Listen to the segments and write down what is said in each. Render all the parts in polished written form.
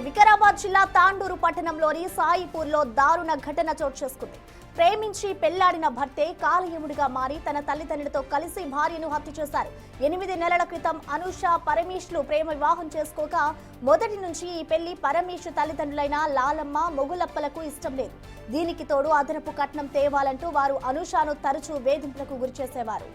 వికారాబాద్ జిల్లా తాండూరు పట్టణంలోని సాయిపూర్లో దారుణ ఘటన చోటు చేసుకుంది. ప్రేమించి పెళ్లాడిన భర్తే కాలయముడిగా మారి తన తల్లిదండ్రులతో కలిసి భార్యను హత్య చేశారు. 8 నెలల క్రితం అనూష పరమేష్లు ప్రేమ వివాహం చేసుకోక మొదటి నుంచి ఈ పెళ్లి పరమేష్ తల్లిదండ్రులైన లాలమ్మ మొగులప్పలకు ఇష్టం లేదు. దీనికి తోడు అదనపు కట్నం తేవాలంటూ వారు అనూషను తరచూ వేధింపులకు గురిచేసేవారు.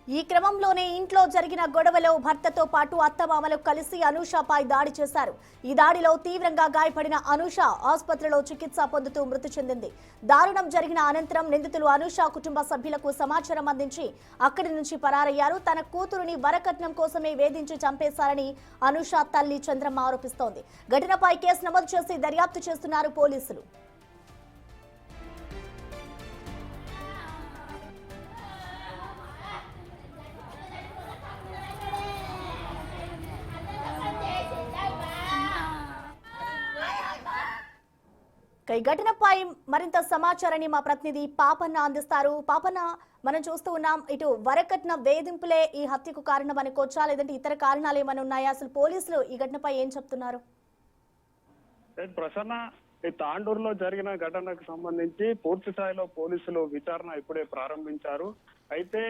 ఈ క్రమంలోనే ఇంట్లో జరిగిన గొడవలో భర్తతో పాటు అత్తమామలు కలిసి అనూషపై దాడి చేశారు. ఈ దాడిలో తీవ్రంగా గాయపడిన అనూష ఆసుపత్రిలో చికిత్స పొందుతూ మృతి చెందింది. దారుణం జరిగిన అనంతరం నిందితులు అనూష కుటుంబ సభ్యులకు సమాచారం అందించి అక్కడి నుంచి పరారయ్యారు. తన కూతురుని వరకట్నం కోసమే వేధించి చంపేశారని అనూష తల్లి చంద్రమ్మ ఆరోపిస్తోంది. ఘటనపై కేసు నమోదు చేసి దర్యాప్తు చేస్తున్నారు పోలీసులు. ఈ ఘటనపై మరింత సమాచారాన్ని మా ప్రతినిధి పాపన్న అందిస్తారు. పాపన్న, మనం చూస్తూ ఉన్నాం, ఇటు వరకట్న వేధింపులే ఈ హత్యకు కారణం అనుకోవచ్చా, లేదంటే ఇతర కారణాలు ఏమైనా ఉన్నాయా? అసలు పోలీసులు ఈ ఘటనపై ఏం చెప్తున్నారు? ప్రసన్న, ఈ తాండూరులో జరిగిన ఘటనకు సంబంధించి పూర్తి స్థాయిలో పోలీసులు విచారణ ఇప్పుడే ప్రారంభించారు. అయితే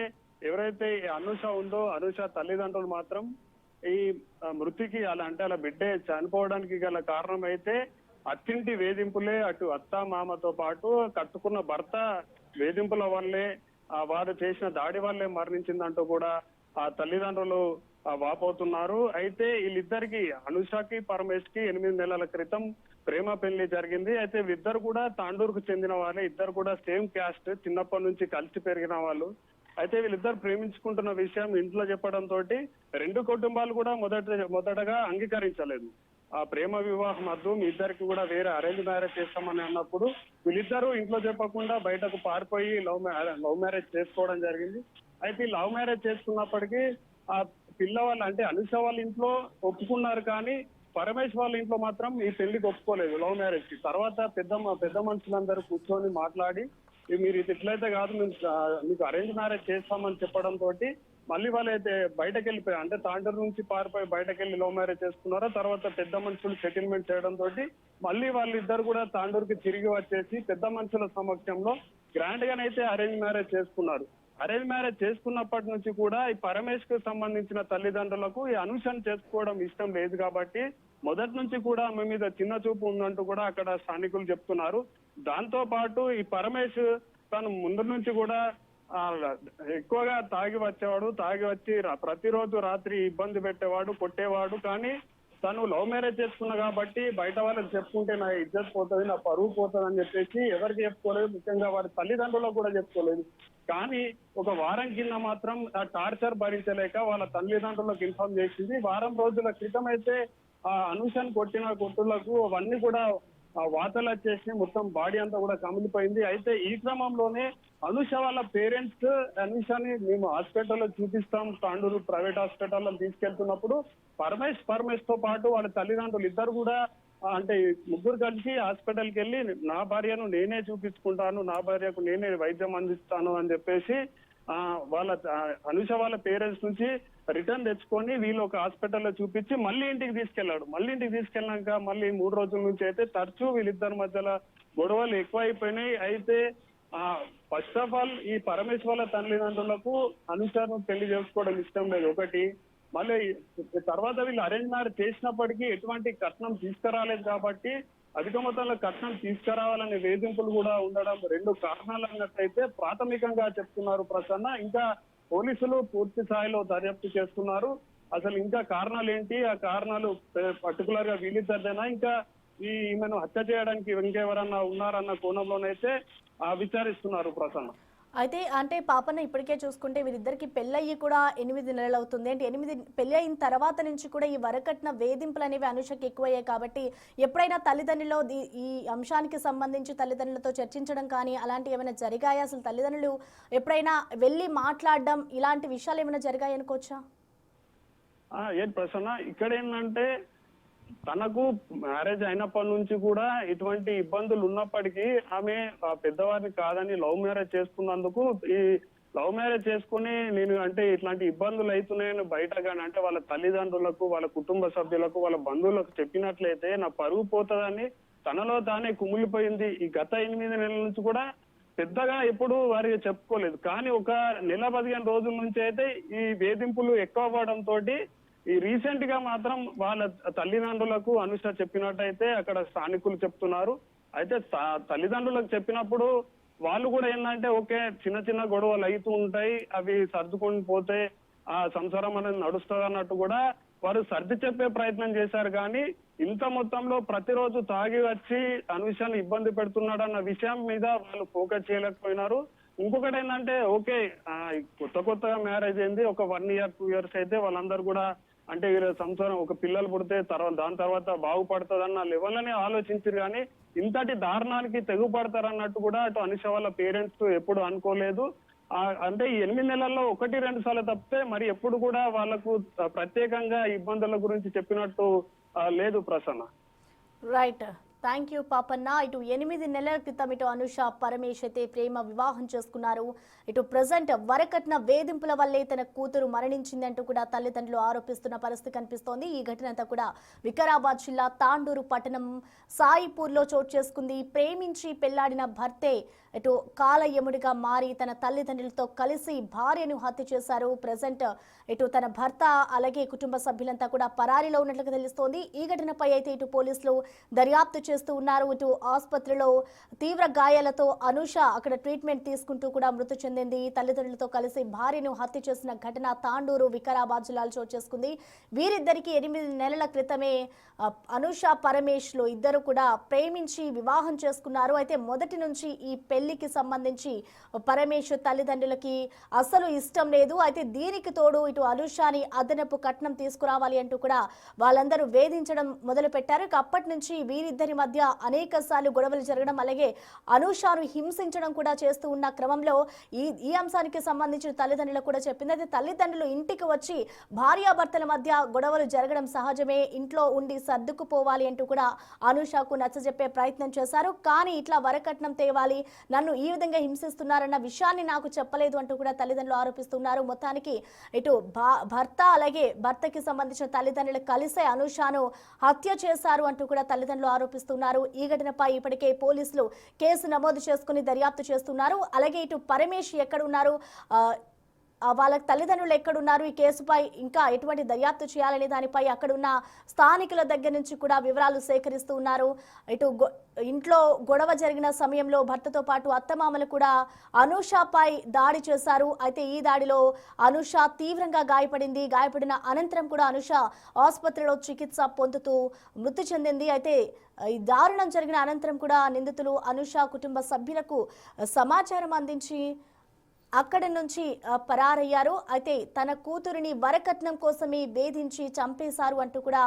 ఎవరైతే అనూష ఉందో, అనూష తల్లిదండ్రులు మాత్రం ఈ మృతికి అలా బిడ్డే చనిపోవడానికి గల కారణం అయితే అత్తింటి వేధింపులే, అటు అత్త మామతో పాటు కట్టుకున్న భర్త వేధింపుల వల్లే, వారు చేసిన దాడి వల్లే మరణించిందంటూ కూడా ఆ తల్లిదండ్రులు వాపోతున్నారు. అయితే వీళ్ళిద్దరికి, అనూషకి పరమేష్ కి 8 నెలల క్రితం ప్రేమ పెళ్లి జరిగింది. అయితే వీళ్ళిద్దరు కూడా తాండూరుకు చెందిన వాళ్ళే, ఇద్దరు కూడా సేమ్ క్యాస్ట్, చిన్నప్పటి నుంచి కలిసి పెరిగిన వాళ్ళు. అయితే వీళ్ళిద్దరు ప్రేమించుకుంటున్న విషయం ఇంట్లో చెప్పడంతో 2 కుటుంబాలు కూడా మొదటగా అంగీకరించలేదు. ఆ ప్రేమ వివాహం వద్దు, మీ ఇద్దరికి కూడా వేరే అరేంజ్ మ్యారేజ్ చేస్తామని అన్నప్పుడు వీళ్ళిద్దరూ ఇంట్లో చెప్పకుండా బయటకు పారిపోయి లవ్ మ్యారేజ్ చేసుకోవడం జరిగింది. అయితే ఈ లవ్ మ్యారేజ్ చేసుకున్నప్పటికీ ఆ పిల్లవాళ్ళు, అంటే అనూష వాళ్ళ ఇంట్లో ఒప్పుకున్నారు, కానీ పరమేష్ వాళ్ళ ఇంట్లో మాత్రం ఈ పెళ్లికి ఒప్పుకోలేదు, లవ్ మ్యారేజ్ కి. తర్వాత పెద్ద మనుషులందరూ కూర్చొని మాట్లాడి, మీరు ఇట్లయితే కాదు, మేము మీకు అరేంజ్ మ్యారేజ్ చేస్తామని చెప్పడంతో మళ్ళీ వాళ్ళైతే బయటకు వెళ్ళిపోయారు. అంటే తాండూరు నుంచి పారిపోయి బయటకు వెళ్ళి లవ్ మ్యారేజ్ చేసుకున్నారో, తర్వాత పెద్ద మనుషులు సెటిల్మెంట్ చేయడంతో మళ్ళీ వాళ్ళిద్దరు కూడా తాండూరుకి తిరిగి వచ్చేసి పెద్ద మనుషుల సమక్షంలో గ్రాండ్ గానైతే అరేంజ్ మ్యారేజ్ చేసుకున్నారు. అరేంజ్ మ్యారేజ్ చేసుకున్నప్పటి నుంచి కూడా ఈ పరమేష్ కు సంబంధించిన తల్లిదండ్రులకు ఈ అనూషను చేసుకోవడం ఇష్టం లేదు కాబట్టి మొదటి నుంచి కూడా ఆమె మీద చిన్న చూపు ఉందంటూ కూడా అక్కడ స్థానికులు చెప్తున్నారు. దాంతో పాటు ఈ పరమేష్ తను ముందు నుంచి కూడా ఎక్కువగా తాగి వచ్చేవాడు, తాగి వచ్చి ప్రతిరోజు రాత్రి ఇబ్బంది పెట్టేవాడు, కొట్టేవాడు. కానీ తను లవ్ మ్యారేజ్ చేసుకున్నా కాబట్టి బయట వాళ్ళకి చెప్పుకుంటే నా ఇజ్జత్ పోతుంది, నా పరువు పోతుంది అని చెప్పేసి ఎవరికి చెప్పుకోలేదు, ముఖ్యంగా వారి తల్లిదండ్రులకు కూడా చెప్పుకోలేదు. కానీ ఒక వారం కింద మాత్రం ఆ టార్చర్ భరించలేక వాళ్ళ తల్లిదండ్రులకు ఇన్ఫార్మ్ చేసింది. వారం రోజుల క్రితం అయితే ఆ అనూషను కొట్టిన కొట్టులకు అవన్నీ కూడా వాతలు వచ్చేసి మొత్తం బాడీ అంతా కూడా కమిలిపోయింది. అయితే ఈ క్రమంలోనే అనూష వాళ్ళ పేరెంట్స్ అనూషని మేము హాస్పిటల్లో చూపిస్తాం, తాండూరు ప్రైవేట్ హాస్పిటల్లో తీసుకెళ్తున్నప్పుడు పరమేష్ తో పాటు వాళ్ళ తల్లిదండ్రులు ఇద్దరు కూడా, అంటే ముగ్గురు కలిసి హాస్పిటల్కి వెళ్ళి నా భార్యను నేనే చూపించుకుంటాను, నా భార్యకు నేనే వైద్యం అందిస్తాను అని చెప్పేసి వాళ్ళ అనూష వాళ్ళ పేరెంట్స్ నుంచి రిటర్న్ తెచ్చుకొని వీళ్ళు ఒక హాస్పిటల్లో చూపించి మళ్ళీ ఇంటికి తీసుకెళ్లాడు. మళ్ళీ ఇంటికి తీసుకెళ్ళాక మళ్ళీ 3 రోజుల నుంచి అయితే తరచూ వీళ్ళిద్దరి మధ్యలో గొడవలు ఎక్కువైపోయినాయి. అయితే ఫస్ట్ ఆఫ్ ఆల్ ఈ పరమేష్ వాళ్ళ తల్లిదండ్రులకు అనూషను పెళ్లి చేసుకోవడం ఇష్టం లేదు ఒకటి. మళ్ళీ తర్వాత వీళ్ళు అరేంజ్ మ్యారేజ్ చేసినప్పటికీ ఎటువంటి కట్నం తీసుకురాలేదు కాబట్టి అధిక మొత్తంలో కట్నం తీసుకురావాలనే వేధింపులు కూడా ఉండడం 2 కారణాలు అన్నట్టయితే ప్రాథమికంగా చెప్తున్నారు ప్రసన్న. ఇంకా పోలీసులు పూర్తి స్థాయిలో దర్యాప్తు చేస్తున్నారు. అసలు ఇంకా కారణాలు ఏంటి, ఆ కారణాలు పర్టికులర్ గా వీళ్ళిద్దరిదైనా, ఇంకా ఈమెను హత్య చేయడానికి ఇంకెవరన్నా ఉన్నారన్న కోణంలోనైతే విచారిస్తున్నారు ప్రసన్న. అయితే అంటే పాపన్న, ఇప్పటికే చూసుకుంటే వీరిద్దరికి పెళ్ళయ్యి కూడా 8 నెలలు అవుతుంది. అంటే 8 పెళ్లి అయిన తర్వాత నుంచి కూడా ఈ వరకట్న వేధింపులు అనేవి అనుషకి ఎక్కువయ్యాయి కాబట్టి ఎప్పుడైనా తల్లిదండ్రులు ఈ అంశానికి సంబంధించి తల్లిదండ్రులతో చర్చించడం కానీ అలాంటి ఏమైనా జరిగాయా? అసలు తల్లిదండ్రులు ఎప్పుడైనా వెళ్ళి మాట్లాడడం ఇలాంటి విషయాలు ఏమైనా జరిగాయి అనుకోవచ్చా? ఏంటి ప్రసన్న, ఇక్కడ ఏంటంటే తనకు మ్యారేజ్ అయినప్పటి నుంచి కూడా ఇటువంటి ఇబ్బందులు ఉన్నప్పటికీ ఆమె పెద్దవారిని కాదని లవ్ మ్యారేజ్ చేసుకున్నందుకు, ఈ లవ్ మ్యారేజ్ చేసుకుని నేను అంటే ఇట్లాంటి ఇబ్బందులు అవుతున్నాయని బయట కానీ అంటే వాళ్ళ తల్లిదండ్రులకు, వాళ్ళ కుటుంబ సభ్యులకు, వాళ్ళ బంధువులకు చెప్పినట్లయితే నా పరువు పోతుందని తనలో తానే కుమిలిపోయింది. ఈ గత 8 నెలల నుంచి కూడా పెద్దగా ఎప్పుడు వారికి చెప్పుకోలేదు. కానీ ఒక నెల 15 రోజుల నుంచి అయితే ఈ వేధింపులు ఎక్కువ అవ్వడంతో ఈ రీసెంట్ గా మాత్రం వాళ్ళ తల్లిదండ్రులకు అనుష చెప్పినట్టయితే అక్కడ స్థానికులు చెప్తున్నారు. అయితే తల్లిదండ్రులకు చెప్పినప్పుడు వాళ్ళు కూడా ఏంటంటే ఓకే, చిన్న చిన్న గొడవలు అవుతూ ఉంటాయి, అవి సర్దుకొని పోతే ఆ సంసారం అనేది నడుస్తుంది అన్నట్టు కూడా వారు సర్ది చెప్పే ప్రయత్నం చేశారు. కానీ ఇంత మొత్తంలో ప్రతిరోజు తాగి వచ్చి అనుషాన్ని ఇబ్బంది పెడుతున్నాడు అన్న విషయం మీద వాళ్ళు ఫోకస్ చేయలేకపోయినారు. ఇంకొకటి ఏంటంటే ఓకే, కొత్తగా మ్యారేజ్ అయింది, ఒక 1 year 2 years అయితే వాళ్ళందరూ కూడా అంటే వీళ్ళ సంసారం ఒక పిల్లలు పుడితే దాని తర్వాత బాగుపడుతుందన్న లెవెల్లోనే ఆలోచించారు. కానీ ఇంతటి దారుణానికి తెగుపడతారన్నట్టు కూడా అటు అనుష వాళ్ళ పేరెంట్స్ ఎప్పుడు అనుకోలేదు. అంటే ఈ 8 నెలల్లో 1-2 సార్లు తప్పితే మరి ఎప్పుడు కూడా వాళ్ళకు ప్రత్యేకంగా ఇబ్బందుల గురించి చెప్పినట్టు లేదు Prasanna. Right, thank you Papanna. ఇటు 8 నెలల క్రితం ఇటు అనుష పరమేష్ అయితే ప్రేమ వివాహం చేసుకున్నారు. ఇటు ప్రజెంట్ వరకట్న వేధింపుల వల్లే తన కూతురు మరణించిందంటూ కూడా తల్లిదండ్రులు ఆరోపిస్తున్న పరిస్థితి కనిపిస్తోంది. ఈ ఘటన అంతా కూడా వికారాబాద్ జిల్లా తాండూరు పట్టణం సాయిపూర్లో చోటు చేసుకుంది. ప్రేమించి పెళ్లాడిన భర్తే ఇటు కాలయముడిగా మారి తన తల్లిదండ్రులతో కలిసి భార్యను హత్య చేశారు. ప్రజెంట్ ఇటు తన భర్త అలాగే కుటుంబ సభ్యులంతా కూడా పరారీలో ఉన్నట్లుగా తెలుస్తోంది. ఈ ఘటనపై అయితే ఇటు పోలీసులు దర్యాప్తు చేస్తూ ఉన్నారు. ఇటు ఆసుపత్రిలో తీవ్ర గాయాలతో అనుష అక్కడ ట్రీట్మెంట్ తీసుకుంటూ కూడా మృతి చెందింది. తల్లిదండ్రులతో కలిసి భార్యను హత్య చేసిన ఘటన తాండూరు వికారాబాద్ జిల్లాలో చోటు చేసుకుంది. వీరిద్దరికి 8 నెలల క్రితమే అనుష పరమేష్లు ఇద్దరు కూడా ప్రేమించి వివాహం చేసుకున్నారు. అయితే మొదటి నుంచి ఈ పెళ్లికి సంబంధించి పరమేష్ తల్లిదండ్రులకి అసలు ఇష్టం లేదు. అయితే దీనికి తోడు ఇటు అనుషాని అదనపు కట్నం తీసుకురావాలి అంటూ కూడా వాళ్ళందరూ వేధించడం మొదలు పెట్టారు. అప్పటి నుంచి వీరిద్దరి మధ్య అనేక సార్లు గొడవలు జరగడం అలాగే అనుషాను హింసించడం కూడా చేస్తూ ఉన్న క్రమంలో ఈ అంశానికి సంబంధించిన తల్లిదండ్రులకు కూడా చెప్పింది. అయితే తల్లిదండ్రులు ఇంటికి వచ్చి భార్యాభర్తల మధ్య గొడవలు జరగడం సహజమే, ఇంట్లో ఉండి సర్దుకుపోవాలి అంటూ కూడా అనుషకు నచ్చజెప్పే ప్రయత్నం చేశారు. కానీ ఇట్లా వరకట్నం తేవాలి, నన్ను ఈ విధంగా హింసిస్తున్నారన్న విషయాన్ని నాకు చెప్పలేదు అంటూ కూడా తల్లిదండ్రులు ఆరోపిస్తున్నారు. మొత్తానికి ఇటు భర్త అలాగే భర్తకి సంబంధించిన తల్లిదండ్రులు కలిసే అనుషాను హత్య చేశారు అంటూ కూడా తల్లిదండ్రులు ఆరోపిస్తున్నారు. ఈ ఘటనపై ఇప్పటికే పోలీసులు కేసు నమోదు చేసుకుని దర్యాప్తు చేస్తున్నారు. అలాగే ఇటు పరమేష్ ఎక్కడున్నారు, వాళ్ళ తల్లిదండ్రులు ఎక్కడున్నారు, ఈ కేసుపై ఇంకా ఎటువంటి దర్యాప్తు చేయాలనే దానిపై అక్కడున్న స్థానికుల దగ్గర నుంచి కూడా వివరాలు సేకరిస్తూ ఉన్నారు. ఇటు ఇంట్లో గొడవ జరిగిన సమయంలో భర్తతో పాటు అత్తమామలు కూడా అనుషపై దాడి చేశారు. అయితే ఈ దాడిలో అనుష తీవ్రంగా గాయపడింది. గాయపడిన అనంతరం కూడా అనుష ఆసుపత్రిలో చికిత్స పొందుతూ మృతి చెందింది. అయితే ఈ దారుణం జరిగిన అనంతరం కూడా నిందితులు అనుష కుటుంబ సభ్యులకు సమాచారం అందించి అక్కడి నుంచి పరారయ్యారు. అయితే తన కూతురిని వరకట్నం కోసమే వేధించి చంపేశారు అంటూ కూడా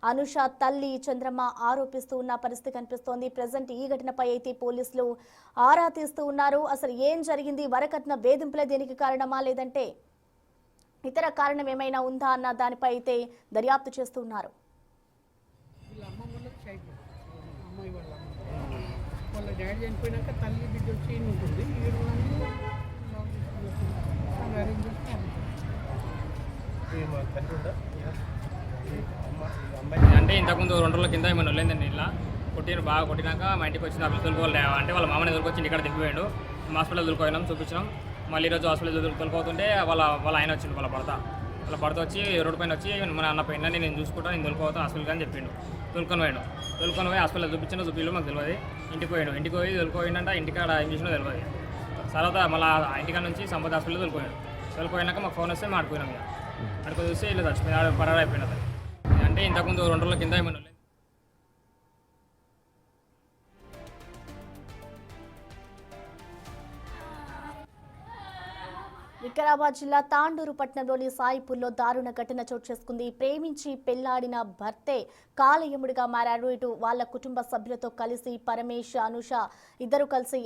అనుష తల్లి చంద్రమ్మ ఆరోపిస్తూ ఉన్న పరిస్థితి కనిపిస్తోంది. ప్రజెంట్ ఈ ఘటనపై అయితే పోలీసులు ఆరా తీస్తూ ఉన్నారు. అసలు ఏం జరిగింది, వరకట్న వేధింపులే దీనికి కారణమా లేదంటే ఇతర కారణం ఏమైనా ఉందా అన్న దానిపై అయితే దర్యాప్తు చేస్తూ ఉన్నారు. వాళ్ళ డాడీ చనిపోయినాక తల్లి బిడ్డ వచ్చి ఉంటుంది. అంటే ఇంతకుముందు 2 రోజుల కింద ఏమైనా వెళ్ళిందండి. ఇలా బాగా కొట్టినాక మా ఇంటికి వచ్చిన అప్పుడు తొలుకోలే అంటే వాళ్ళ మామని తొలుకొచ్చి ఇక్కడ దిగిపోయాడు. హాస్పిటల్ తొలుకోయినాం, చూపించినాం. మళ్ళీ ఈరోజు హాస్పిటల్ తొలుకోతుంటే వాళ్ళ ఆయన వచ్చిండు, వాళ్ళ భర్త వచ్చి రోడ్డు పైన వచ్చి మన అన్న పైన నేను చూసుకుంటాను, నేను తొలుకోతాను హాస్పిటల్కి అని చెప్పిండు. తొలుకొని పోయి హాస్పిటల్ చూపించినా మాకు తెలియదు. ఇంటికి పోయి తొలుకోయిందంట. ఇంటికాడ ఏం చేసినా తెలియదు. తర్వాత మళ్ళీ ఇంటికాడ నుంచి సంపద హాస్పిటల్ తొలిపోయినాక మాకు ఫోన్ వస్తే మాడిపోయినాం. ఇక అక్కడికి చూస్తే ఇలా చచ్చిపోయినా పరారు అయిపోయినది. అంటే ఇంతకుముందు 2 రోజుల కింద ఏమైనా వికారాబాద్ జిల్లా తాండూరు పట్టణంలోని సాయిపూర్లో దారుణ ఘటన చోటు చేసుకుంది. ప్రేమించి పెళ్లాడిన భర్తే కాలయముడిగా మారారు. ఇటు వాళ్ళ కుటుంబ సభ్యులతో కలిసి పరమేష్, అనుష ఇద్దరు కలిసి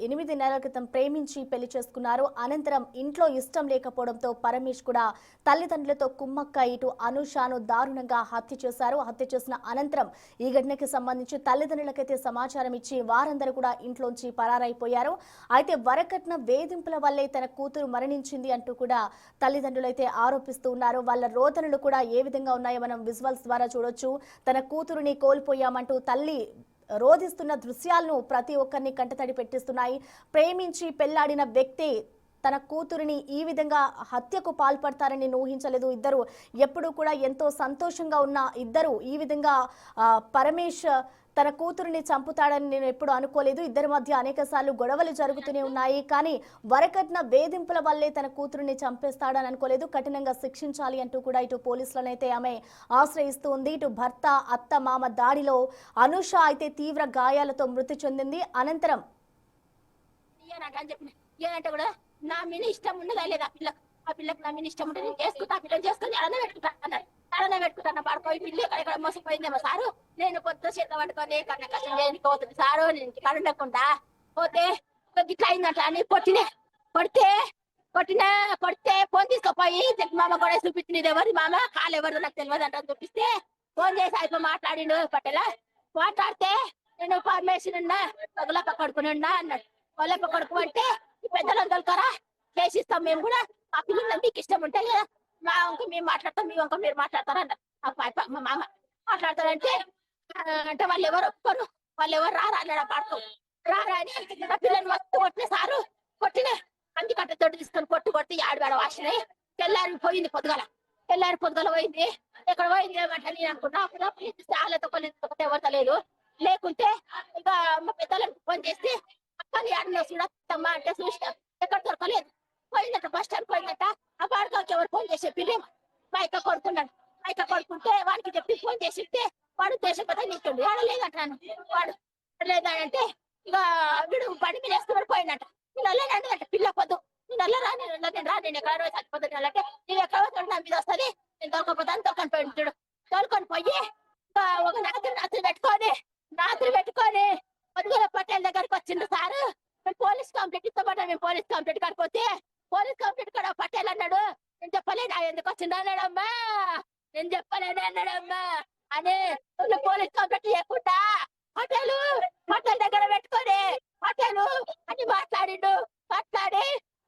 8 నెలల క్రితం ప్రేమించి పెళ్లి చేసుకున్నారు. అనంతరం ఇంట్లో ఇష్టం లేకపోవడంతో పరమేష్ కూడా తల్లిదండ్రులతో కుమ్మక్క ఇటు అనుషను దారుణంగా హత్య చేశారు. హత్య చేసిన అనంతరం ఈ ఘటనకి సంబంధించి తల్లిదండ్రులకైతే సమాచారం ఇచ్చి వారందరూ కూడా ఇంట్లోంచి పరారైపోయారు. అయితే వరకట్న వేధింపుల వల్లే తన కూతురు మరణించింది అంటూ కూడా తల్లిదండ్రులు అయితే ఆరోపిస్తూ ఉన్నారు. వాళ్ళ రోదనలు కూడా ఏ విధంగా ఉన్నాయో మనం విజువల్స్ ద్వారా చూడొచ్చు. తన కూతురుని కోల్పోయామంటూ తల్లి రోధిస్తున్న దృశ్యాలను ప్రతి ఒక్కరిని కంటతడి పెట్టిస్తున్నాయి. ప్రేమించి పెళ్లాడిన వ్యక్తి తన కూతురిని ఈ విధంగా హత్యకు పాల్పడతారని ఊహించలేదు. ఇద్దరు ఎప్పుడూ కూడా ఎంతో సంతోషంగా ఉన్న ఇద్దరు ఈ విధంగా పరమేష్ తన కూతురిని చంపుతాడని నేను ఎప్పుడు అనుకోలేదు. ఇద్దరి మధ్య అనేక సార్లు గొడవలు జరుగుతూనే ఉన్నాయి. కానీ వరకట్న వేధింపుల వల్లే తన కూతురిని చంపేస్తాడని అనుకోలేదు. కఠినంగా శిక్షించాలి అంటూ కూడా ఇటు పోలీసులనైతే ఆమె ఆశ్రయిస్తూ ఉంది. ఇటు భర్త, అత్త, మామ దాడిలో అనుష అయితే తీవ్ర గాయాలతో మృతి చెందింది. అనంతరం ఏదంటే కూడా నా మీద ఇష్టం ఉండదా లేదా ఆ పిల్లకు నా మీద ఇష్టం ఉంటే నేను చేసుకుంటా, ఆ పిల్లలు చేసుకుని అడనే పెట్టుకుంటా అన్నారు. అడనే పెట్టుకుంటాను పడుకోయి పిల్లి ఇక్కడ మోసపోయిందేమో సారు. నేను పొద్దు చేత పట్టుకొని కన్నా కష్టం చేయడానికి పోతుంది సారు. నేను కడు లేకుండా పోతే ఇట్లా అయిందంట అని కొడితే ఫోన్ తీసుకుపోయి మామ కూడా చూపించింది. ఎవరి మామ కాలు ఎవరు నాకు తెలియదు అంట చూపిస్తే ఫోన్ చేసి అయిపోయి మాట్లాడిండు. పట్టేలా మాట్లాడితే నేను పర్మిషన్ ఉన్నా పగులప్ప కొడుకుని ఉన్నా అన్నాడు. పగులప్ప కొడుకు అంటే పెద్దలను తొలకరా చేసిస్తాం మేము కూడా. ఆ పిల్లలు మీకు ఇష్టం ఉంటాయి కదా, మా వంక మేము మాట్లాడతాం, మీ వంక మీరు మాట్లాడతారన్న మా మామ మాట్లాడతారంటే అంటే వాళ్ళు ఎవరు ఒప్పుకోరు, వాళ్ళు ఎవరు రారా అన్నాడు. పాడుకో రారా అని ఆ పిల్లలు మస్తు కొట్టిన సారు. కొట్టిన కంది కట్ట తోటి తీసుకొని కొట్టి ఆడవాడ వాసినాయి. తెల్లారి పోయింది పొద్దుగల పోయింది. ఎక్కడ పోయింది ఏమంటే నేను అనుకున్నా. వాళ్ళతో కొలిస్తే ఎవరలేదు. లేకుంటే ఇక మా పెద్దలకు ఫోన్ చేస్తే అక్కని ఆడిన చూడమ్మా అంటే చూసిన ఎక్కడ దొరకలేదు. పోయిందట బస్ స్టాండ్ పోయిందట. ఆ పాడుకోకి ఎవరు ఫోన్ చేసే పిల్లి మైక కొడుకున్నాడు. మైక కొడుకుంటే వాడికి చెప్పి ఫోన్ చేసిస్తే వాడు దేశపతి నింటుండు. వాడు లేదంటాను. వాడు లేదంటే ఇక వీడు బండి మీద వేసుకుని పోయిందట. నేను అల్లనంటే పిల్ల పొద్దు నేను అల్ల రా నేను ఎక్కడ రోజు చచ్చిపోతాను అంటే నేను ఎక్కడ నా మీద వస్తుంది. నేను దొరకపోతాను తొలకొని పోయింది చూడు. తోలుకొని పోయి ఒక రాత్రి పెట్టుకొని పొద్దుగల పట్టేల దగ్గరకు వచ్చిండు సారు. మేము పోలీస్ కంప్లైంట్ ఇస్తామంటే మేము పోలీస్ కంప్లైంట్ కాకపోతే పోలీస్ కంప్లైంట్ కూడా పట్టేలు అన్నాడు. నేను చెప్పలేదా ఎందుకు వచ్చిండు అన్నాడమ్మా. నేను చెప్పలేదా అన్నాడమ్మా అని పోలీస్ కంప్లైంట్ చేయకుండా హోటల్ దగ్గర పెట్టుకొని హోటలు అని మాట్లాడి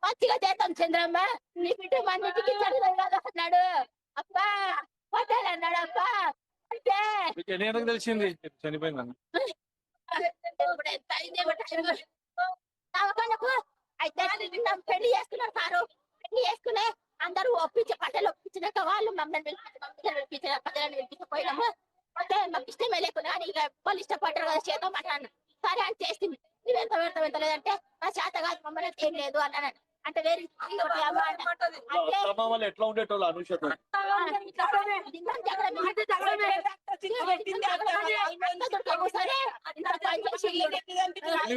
మంచిగా చేద్దాం చంద్రమ్మ నీ బిడ్డ మన్నిటికి కదా అన్నాడు. అబ్బా హోటల్ అన్నాడు. అబ్బా అంటే తెలిసింది చనిపోయిందని అయితే పెళ్లి చేసుకున్నారు సారు. పెళ్లి చేసుకునే అందరూ పట్టలు ఒప్పించినాక వాళ్ళు మమ్మల్ని పిలిపించిపోయినాము. అంటే మాకు ఇష్టమే లేకుండా అని ఇక వాళ్ళు ఇష్టపడ్డారు కదా చేద్దాం అన్నాను. సరే అని చేసింది. నువ్వు ఎంత లేదంటే నా చేత కాదు మమ్మల్ని ఏం లేదు అన్నాను. అంటే వేరే ఎట్లా ఉండేటోళ్ళు అనుషతో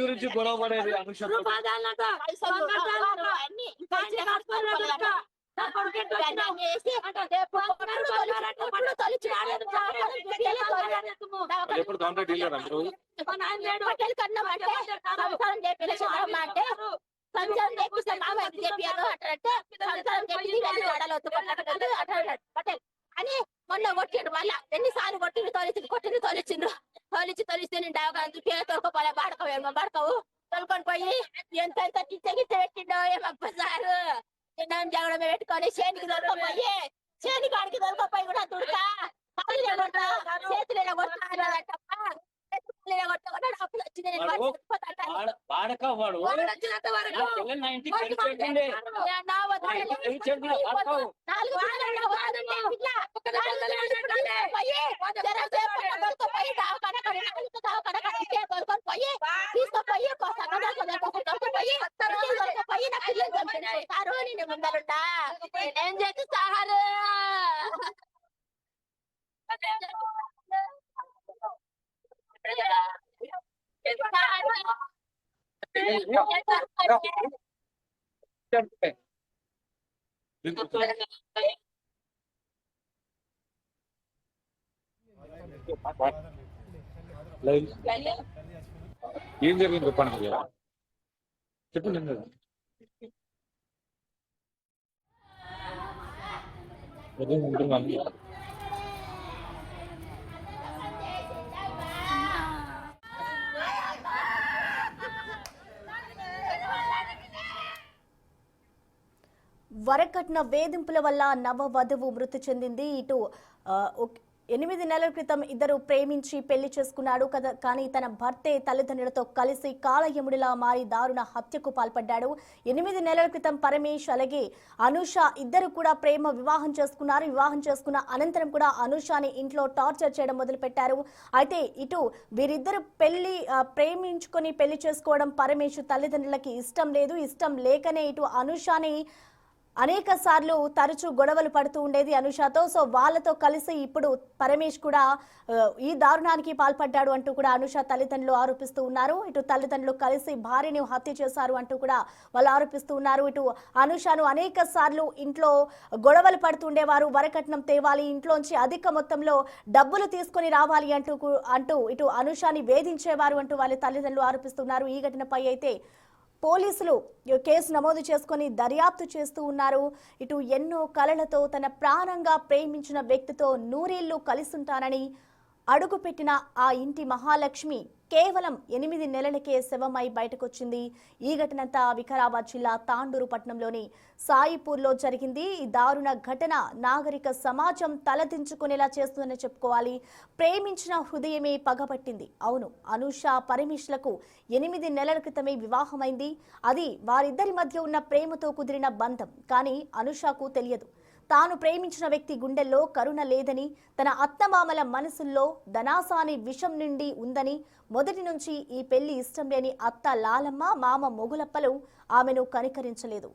గురించి గొడవ పడేది అనుషతో ఎప్పుడు దాంట్లో డీలర్ అందరూ సంచారం చేపిస్తే మామ చెప్పారు అంటే సంచారం చెప్పింది పటేల్ అని మొన్న కొట్టిండు. మళ్ళా ఎన్నిసార్లు తొలిచి నేను డాగా తొలకపోలే బాడకవు తొలుకొని పోయి ఎంత గిచ్చ పెట్టిండో ఏమప్ప సారు. చిన్న జగడమే పెట్టుకొని చేనికి దొరకపోయి కాడికి దొరకపోయి కూడా తుడక చేతులు కొట్టాడప్ప ముందరుంటా నేనేం చేసి సారు ఏం జరిగింది చెప్పండి. చెప్పండి. ఉంటుంది. వరకట్న వేధింపుల వల్ల నవ వధువు మృతి చెందింది. ఇటు 8 నెలల క్రితం ఇద్దరు ప్రేమించి పెళ్లి చేసుకున్నాడు కదా, కానీ తన భర్తే తల్లిదండ్రులతో కలిసి కాలయముడిలా మారి దారుణ హత్యకు పాల్పడ్డాడు. 8 నెలల క్రితం పరమేష్ అలాగే అనూష ఇద్దరు కూడా ప్రేమ వివాహం చేసుకున్నారు. వివాహం చేసుకున్న అనంతరం కూడా అనూషని ఇంట్లో టార్చర్ చేయడం మొదలుపెట్టారు. అయితే ఇటు వీరిద్దరు ప్రేమించుకొని పెళ్లి చేసుకోవడం పరమేష్ తల్లిదండ్రులకి ఇష్టం లేదు. ఇష్టం లేకనే ఇటు అనూషని అనేక సార్లు తరచూ గొడవలు పడుతూ ఉండేది అనూషతో. సో వాళ్ళతో కలిసి ఇప్పుడు పరమేష్ కూడా ఈ దారుణానికి పాల్పడ్డాడు అంటూ కూడా అనూష తల్లిదండ్రులు ఆరోపిస్తూ ఉన్నారు. ఇటు తల్లిదండ్రులు కలిసి భార్యని హత్య చేశారు అంటూ కూడా వాళ్ళు ఆరోపిస్తూ ఉన్నారు. ఇటు అనూషను అనేక సార్లు ఇంట్లో గొడవలు పడుతుండేవారు. వరకట్నం తేవాలి, ఇంట్లోంచి అధిక మొత్తంలో డబ్బులు తీసుకొని రావాలి అంటూ ఇటు అనూషని వేధించేవారు అంటూ వాళ్ళ తల్లిదండ్రులు ఆరోపిస్తున్నారు. ఈ ఘటనపై అయితే పోలీసులు కేసు నమోదు చేసుకుని దర్యాప్తు చేస్తూ ఉన్నారు. ఇటు ఎన్నో కలలతో తన ప్రాణంగా ప్రేమించిన వ్యక్తితో నూరేళ్లు కలిసుంటానని అడుగుపెట్టిన ఆ ఇంటి మహాలక్ష్మి కేవలం 8 నెలలకే శవమై బయటకొచ్చింది. ఈ ఘటనంతా వికారాబాద్ జిల్లా తాండూరు పట్టణంలోని సాయిపూర్లో జరిగింది. ఈ దారుణ ఘటన నాగరిక సమాజం తలదించుకునేలా చేస్తుందని చెప్పుకోవాలి. ప్రేమించిన హృదయమే పగబట్టింది. అవును, అనూష పరమేష్లకు 8 నెలల క్రితమే వివాహమైంది. అది వారిద్దరి మధ్య ఉన్న ప్రేమతో కుదిరిన బంధం. కానీ అనూషకు తెలియదు, తాను ప్రేమించిన వ్యక్తి గుండెల్లో కరుణ లేదని, తన అత్తమామల మనసుల్లో ధనాసాని విషం నిండి ఉందని, మొదటి నుంచి ఈ పెళ్లి ఇష్టం లేని అత్త లాలమ్మ, మామ మొగులప్పలు ఆమెను కనికరించలేదు.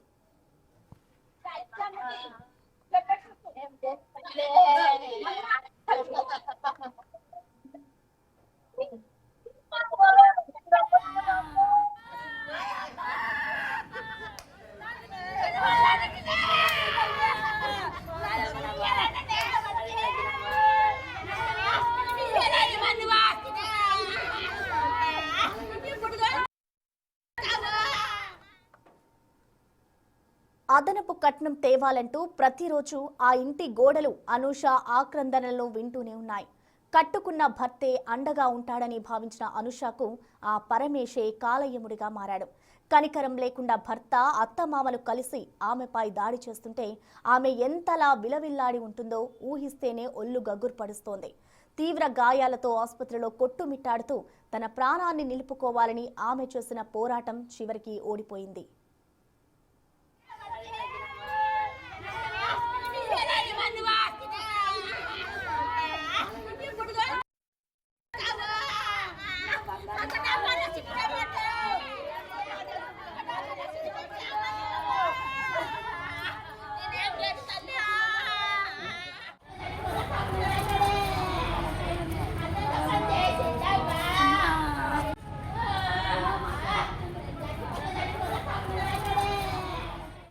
అదనపు కట్నం తేవాలంటూ ప్రతిరోజు ఆ ఇంటి గోడలు అనూష ఆక్రందనలను వింటూనే ఉన్నాయి. కట్టుకున్న భర్తే అండగా ఉంటాడని భావించిన అనూషకు ఆ పరమేశే కాలయముడిగా మారాడు. కనికరం లేకుండా భర్త, అత్తమామలు కలిసి ఆమెపై దాడి చేస్తుంటే ఆమె ఎంతలా విలవిల్లాడి ఉంటుందో ఊహిస్తేనే ఒళ్ళు గగుర్పడుస్తోంది. తీవ్ర గాయాలతో ఆసుపత్రిలో కొట్టుమిట్టాడుతూ తన ప్రాణాన్ని నిలుపుకోవాలని ఆమె చేసిన పోరాటం చివరికి ఓడిపోయింది.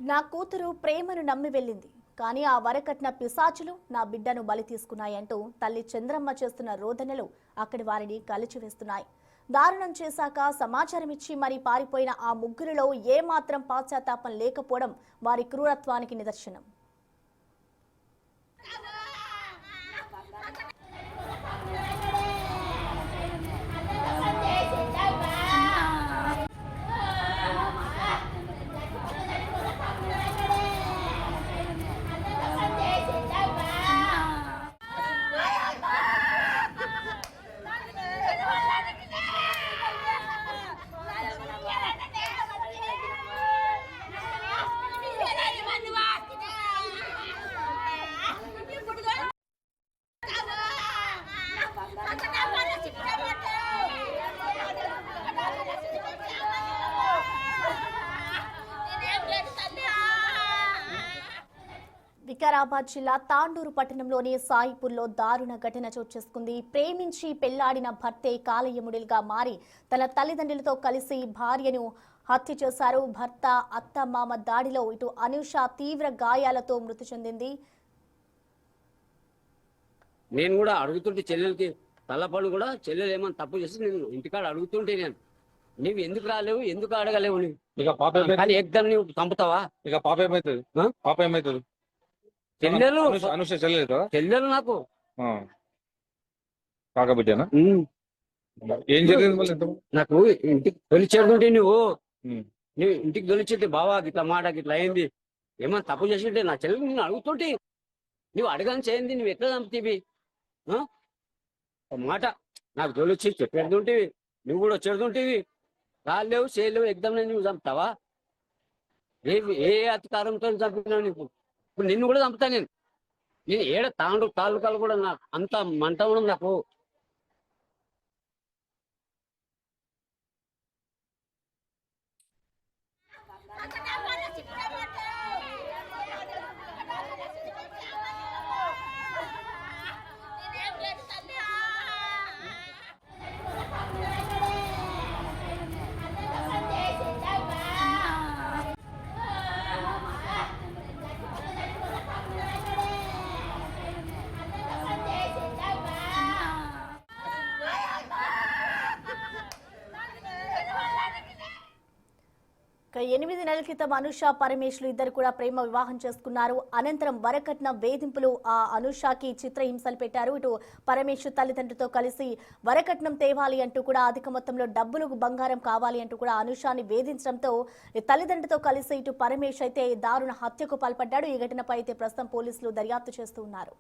నా కూతురు ప్రేమను నమ్మి వెళ్ళింది, కానీ ఆ వరకట్న పిశాచులు నా బిడ్డను బలి తీసుకున్నాయంటూ తల్లి చంద్రమ్మ చేస్తున్న రోదనలు అక్కడి వారిని కలిచివేస్తున్నాయి. దారుణం చేశాక సమాచారం ఇచ్చి మరీ పారిపోయిన ఆ ముగ్గురిలో ఏమాత్రం పశ్చాత్తాపం లేకపోవడం వారి క్రూరత్వానికి నిదర్శనం. వికారాబాద్ జిల్లా తాండూరు పట్టణంలోని సాయిపూర్లో దారుణ ఘటన చోటు చేసుకుంది. ప్రేమించి పెళ్లాడిన భర్తే కాలయముడిగా మారి తన తల్లిదండ్రులతో కలిసి భార్యను హత్య చేశారు. భర్త అత్త మామ దాడిలో ఇటు అనూష తీవ్ర గాయాలతో మృతి చెందింది. నేను కూడా అడుగుతుంటే చెల్లెలకి తల్లపడు కూడా చెల్లెలు ఏమన్నా తప్పు చేసి నేను ఇంటికాడ అడుగుతుంటే నేను నీవు ఎందుకు రాలేవు ఎందుకు అడగలేవు నీవు ఇక పాప ఏమైతుంది? కానీ ఎగ్దమ్ నువ్వు చంపుతావా ఇక పాప ఏమైతుంది? ఆ? పాప ఏమైతుంది? చెల్లెలు అనుష చెల్లెలు కదా? చెల్లెలు నాకు కాకబిడ్డనా? ఏం జరిగింది మళ్ళీ ఇంతకు? నాకు ఇంటికి తొలిచేడుంటే నువ్వు ఉమ్. నువ్వు ఇంటికి తొలిచేట్టు బావా గిట్లా మాట గిట్లా అయింది ఏమన్నా తప్పు చేసింటే నా చెల్లెలు నేను అడుగుతుంటే నువ్వు అడగని చేయండి నువ్వు ఎట్లా చంపుతీవి మాట నాకు తొలిచ్చి చెప్పేడుతుంటేవి నువ్వు కూడా వచ్చేడుతుంటేవి రాలేవు చేయలేవు ఎగ్దమ్ నువ్వు చంపుతావా ఏ అధికారంతో చంపినావు నీకు ఇప్పుడు నిన్ను కూడా చంపుతా నేను ఏడ తాలూకాలు కూడా నాకు అంత మంట ఉండదు నాకు ఇక 8 నెలల క్రితం అనూష పరమేశ్లు ఇద్దరు కూడా ప్రేమ వివాహం చేసుకున్నారు. అనంతరం వరకట్న వేధింపులు ఆ అనూషకి చిత్రహింసలు పెట్టారు. ఇటు పరమేశ్ తల్లిదండ్రులతో కలిసి వరకట్నం తేవాలి అంటూ కూడా అధిక మొత్తంలో డబ్బులు బంగారం కావాలి అంటూ కూడా అనూషని వేధించడంతో తల్లిదండ్రులతో కలిసి ఇటు పరమేశ్ అయితే దారుణ హత్యకు పాల్పడ్డాడు. ఈ ఘటనపై అయితే ప్రస్తుతం పోలీసులు దర్యాప్తు చేస్తూ ఉన్నారు.